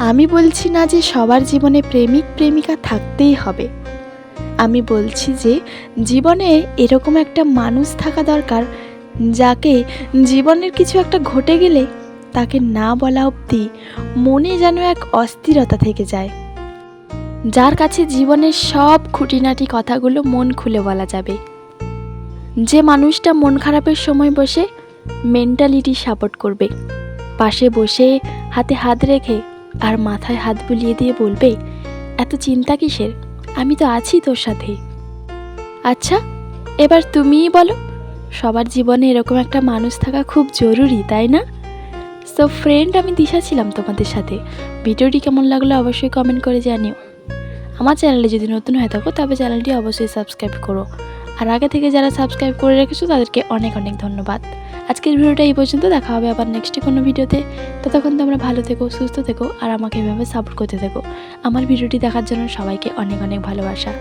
আমি বলছি না যে সবার জীবনে প্রেমিক প্রেমিকা থাকতেই হবে। আমি বলছি যে জীবনে এরকম একটা মানুষ থাকা দরকার যাকে জীবনের কিছু একটা ঘটে গেলে তাকে না বলা অবধি মনে যেন এক অস্থিরতা থেকে যায়, যার কাছে জীবনের সব খুঁটিনাটি কথাগুলো মন খুলে বলা যাবে, যে মানুষটা মন খারাপের সময় বসে মেন্টালিটি সাপোর্ট করবে, পাশে বসে হাতে হাত রেখে আর মাথায় হাত বুলিয়ে দিয়ে বলবে, এত চিন্তা কিসের, আমি তো আছি তোর সাথে। আচ্ছা, এবার তুমিই বলো, সবার জীবনে এরকম একটা মানুষ থাকা খুব জরুরি, তাই না? সো ফ্রেন্ড, আমি দিশা ছিলাম তোমাদের সাথে। ভিডিওটি কেমন লাগলো অবশ্যই কমেন্ট করে জানিও। আমার চ্যানেলে যদি নতুন হয়ে থাকো তবে চ্যানেলটি অবশ্যই সাবস্ক্রাইব করো, আর আগে থেকে যারা সাবস্ক্রাইব করে রেখেছো তাদেরকে অনেক অনেক ধন্যবাদ। আজকের ভিডিওটা এই পর্যন্ত, দেখা হবে আবার নেক্সট কোনো ভিডিওতে। ততক্ষণ তোমরা ভালো থেকো, সুস্থ থেকো, আর আমাকে এভাবে সাপোর্ট করতে থেকো। আমার ভিডিওটি দেখার জন্য সবাইকে অনেক অনেক ভালোবাসা।